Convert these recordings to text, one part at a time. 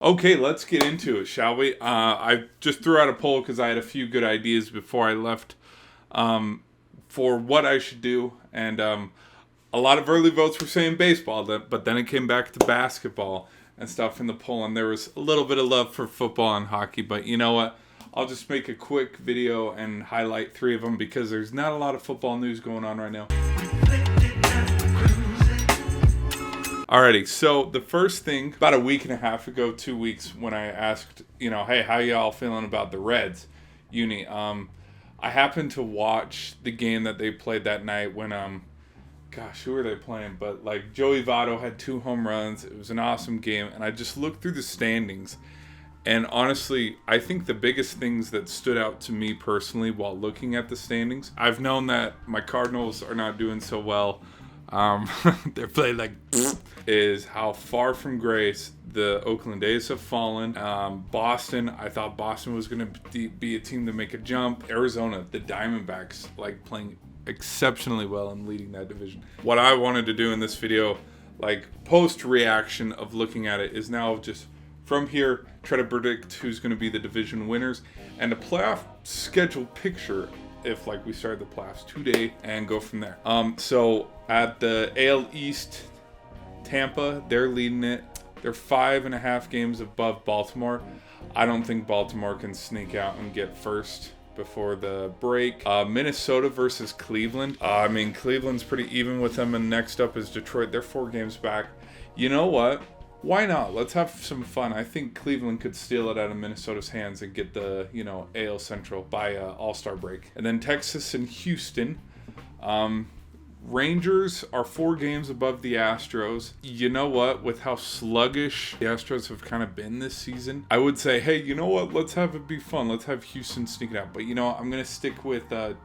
Okay, let's get into it, shall we? I just threw out a poll because I had a few good ideas before I left for what I should do, and a lot of early votes were saying baseball, but then it came back to basketball and stuff in the poll, and there was a little bit of love for football and hockey. But you know what? I'll just make a quick video and highlight three of them because there's not a lot of football news going on right now. Alrighty, so the first thing, about a week and a half ago, 2 weeks, when I asked, hey, how y'all feeling about the Reds, I happened to watch the game that they played that night when, who were they playing? But, Joey Votto had 2 home runs. It was an awesome game, and I just looked through the standings, and honestly, I think the biggest things that stood out to me personally while looking at the standings, I've known that my Cardinals are not doing so well. They're playing is how far from grace the Oakland A's have fallen. Boston, I thought Boston was going to be a team to make a jump. Arizona, the Diamondbacks, playing exceptionally well and leading that division. What I wanted to do in this video, post reaction of looking at it, is now just from here try to predict who's going to be the division winners and a playoff schedule picture if we started the playoffs today and go from there. So at the AL East, Tampa, they're leading it. They're 5.5 games above Baltimore. I don't think Baltimore can sneak out and get first before the break. Minnesota versus Cleveland. Cleveland's pretty even with them, and next up is Detroit. They're 4 games back. You know what? Why not? Let's have some fun. I think Cleveland could steal it out of Minnesota's hands and get the, AL Central by All-Star break. And then Texas and Houston. Rangers are 4 games above the Astros. You know what? With how sluggish the Astros have kind of been this season, I would say, hey, you know what? Let's have it be fun. Let's have Houston sneak it out. But, I'm going to stick with the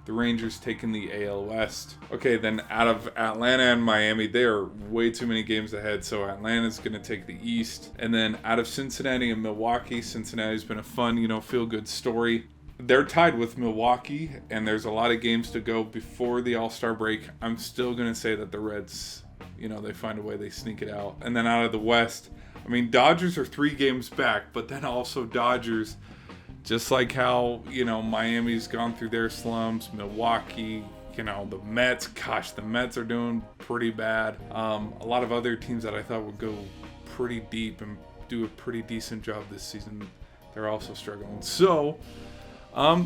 Rangers taking the AL West. Okay, then out of Atlanta and Miami, they are way too many games ahead, so Atlanta's going to take the East. And then out of Cincinnati and Milwaukee, Cincinnati's been a fun, feel-good story. They're tied with Milwaukee, and there's a lot of games to go before the All-Star break. I'm still going to say that the Reds, they find a way, they sneak it out. And then out of the West, Dodgers are 3 games back, but then also Dodgers, just like how, Miami's gone through their slumps, Milwaukee, the Mets. Gosh, the Mets are doing pretty bad. A lot of other teams that I thought would go pretty deep and do a pretty decent job this season, they're also struggling. So,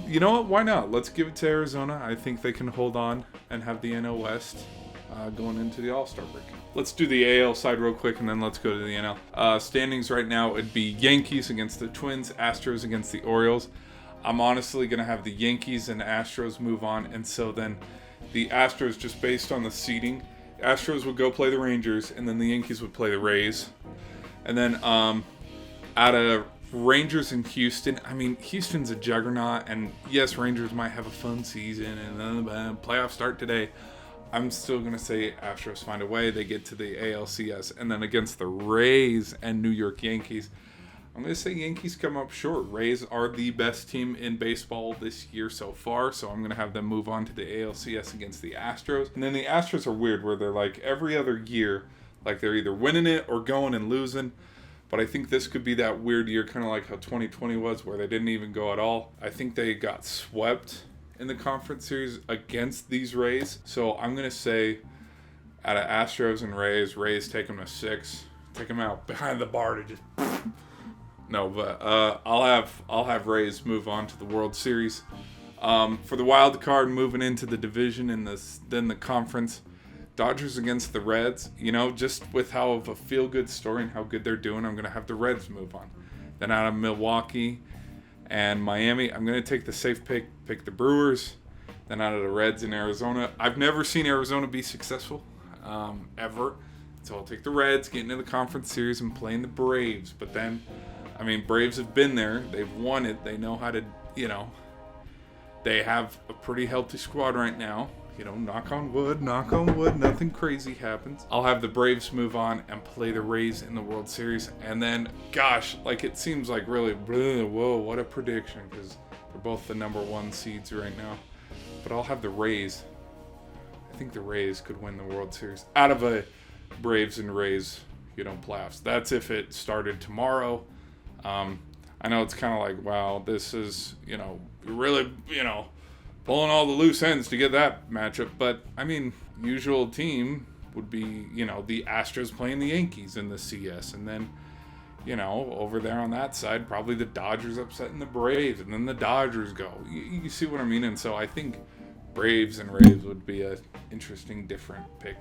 you know what? Why not? Let's give it to Arizona. I think they can hold on and have the NL West going into the All-Star break. Let's do the AL side real quick, and then let's go to the NL. Standings right now, it'd be Yankees against the Twins, Astros against the Orioles. I'm honestly going to have the Yankees and Astros move on, and so then the Astros, just based on the seeding, Astros would go play the Rangers, and then the Yankees would play the Rays. And then out of Rangers and Houston, Houston's a juggernaut, and yes, Rangers might have a fun season, and then playoffs start today. I'm still going to say Astros find a way. They get to the ALCS. And then against the Rays and New York Yankees, I'm going to say Yankees come up short. Rays are the best team in baseball this year so far, so I'm going to have them move on to the ALCS against the Astros. And then the Astros are weird, where they're every other year, they're either winning it or going and losing. But I think this could be that weird year, kind of like how 2020 was, where they didn't even go at all. I think they got swept in the conference series against these Rays. So I'm going to say out of Astros and Rays take them to 6. Take them out behind the bar to just... No, but I'll have Rays move on to the World Series. For the wild card, moving into the division and then the conference, Dodgers against the Reds. Just with how of a feel-good story and how good they're doing, I'm going to have the Reds move on. Then out of Milwaukee and Miami, I'm going to take the safe pick the Brewers. Then out of the Reds in Arizona, I've never seen Arizona be successful, ever. So I'll take the Reds, get into the conference series and playing the Braves. But then, Braves have been there. They've won it. They know how to, they have a pretty healthy squad right now. Knock on wood, nothing crazy happens. I'll have the Braves move on and play the Rays in the World Series. And then, gosh, it seems really, whoa, what a prediction, because they're both the number 1 seeds right now. But I'll have the Rays. I think the Rays could win the World Series out of a Braves and Rays, playoffs. That's if it started tomorrow. I know it's kind of like, wow, this is, really, pulling all the loose ends to get that matchup. But, I mean, usual team would be, the Astros playing the Yankees in the CS. And then, over there on that side, probably the Dodgers upsetting the Braves. And then the Dodgers go. You see what I mean? And so I think Braves and Rays would be a interesting, different pick.